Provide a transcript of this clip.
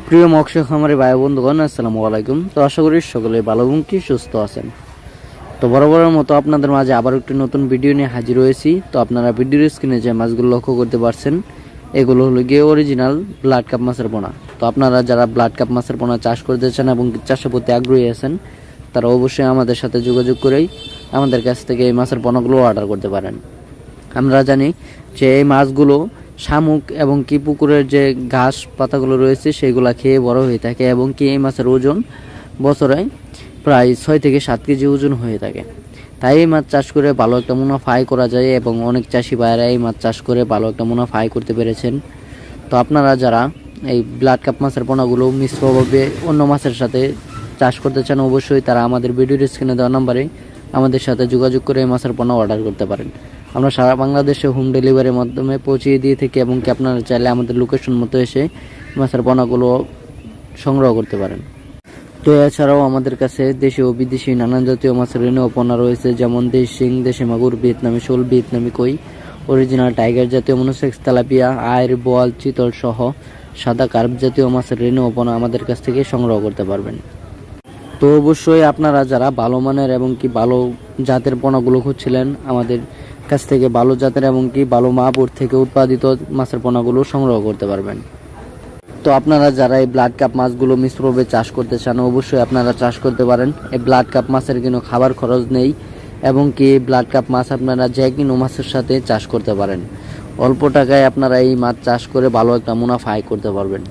প্রিয় মৎস্য খামারি ভাই বন্ধুগণ, আসসালামু আলাইকুম। তো আশা করি সকলে ভালো এবং কি সুস্থ আছেন। তো বরাবরের মতো আপনাদের মাঝে আবার একটি নতুন ভিডিও নিয়ে হাজির হয়েছি। তো আপনারা ভিডিওর স্ক্রিনে যে মাছগুলো লক্ষ্য করতে পারছেন, এগুলো হলো গিয়ে অরিজিনাল ব্লাড কাপ মাছের পোনা। তো আপনারা যারা ব্লাড কাপ মাছের পোনা চাষ করতে চান এবং চাষের প্রতি আগ্রহী আছেন, তারা অবশ্যই আমাদের সাথে যোগাযোগ করেই আমাদের কাছ থেকে এই মাছের পোনাগুলো অর্ডার করতে পারেন। আমরা জানি যে এই মাছগুলো শামুক এবং কি পুকুরের যে ঘাস পাতাগুলো রয়েছে সেগুলো খেয়ে বড় হয়ে থাকে এবং কি এই মাছের ওজন বছরে প্রায় 6 থেকে 7 কেজি ওজন হয়ে থাকে। তাই এই মাছ চাষ করে ভালো একটা মুনাফা আয় করা যায় এবং অনেক চাষি ভাইয়েরা এই মাছ চাষ করে ভালো একটা মুনাফা আয় করতে পেরেছেন। তো আপনারা যারা এই ব্লাড কাপ মাছের পোনাগুলো মিশ্রভাবে অন্য মাছের সাথে চাষ করতে চান, অবশ্যই তারা আমাদের ভিডিওর স্ক্রিনে দেওয়া নম্বরে আমাদের সাথে যোগাযোগ করে এই মাছের পোনা অর্ডার করতে পারেন। আমরা সারা বাংলাদেশে হোম ডেলিভারির মাধ্যমে পৌঁছিয়ে দিয়ে থাকি এবং কি আপনারা চাইলে আমাদের লোকেশন মতো এসে মাছের পোনাগুলো সংগ্রহ করতে পারেন। তো এছাড়াও আমাদের কাছে দেশি ও বিদেশি নানান জাতীয় মাছের রেণু পোনা রয়েছে, যেমন দেশি শিং, দেশি মাগুর, ভিয়েতনামি শোল, ভিয়েতনামি কই, অরিজিনাল টাইগার জাতীয় মনোসেক্স, তেলাপিয়া, আয়ের, বোয়াল, চিতল সহ সাদা কার্প জাতীয় মাছের রেণু পোনা আমাদের কাছ থেকে সংগ্রহ করতে পারবেন। তো অবশ্যই আপনারা যারা ভালো মানের এবং কি ভালো জাতের পোনাগুলো খুঁজছিলেন, আমাদের কাছ থেকে ভালো জাতের এবং কি ভালো মাপুর থেকে উৎপাদিত মাছের পোনাগুলো সংগ্রহ করতে পারবেন। তো আপনারা যারা এই ব্লাড কাপ মাছগুলো মিশ্রভাবে চাষ করতে চান, অবশ্যই আপনারা চাষ করতে পারেন। এই ব্লাড কাপ মাছের কোনো খাবার খরচ নেই এবং কি ব্লাড কাপ মাছ আপনারা যে কোনো মাছের সাথে চাষ করতে পারেন। অল্প টাকায় আপনারা এই মাছ চাষ করে ভালো একটা মুনাফা আয় করতে পারবেন।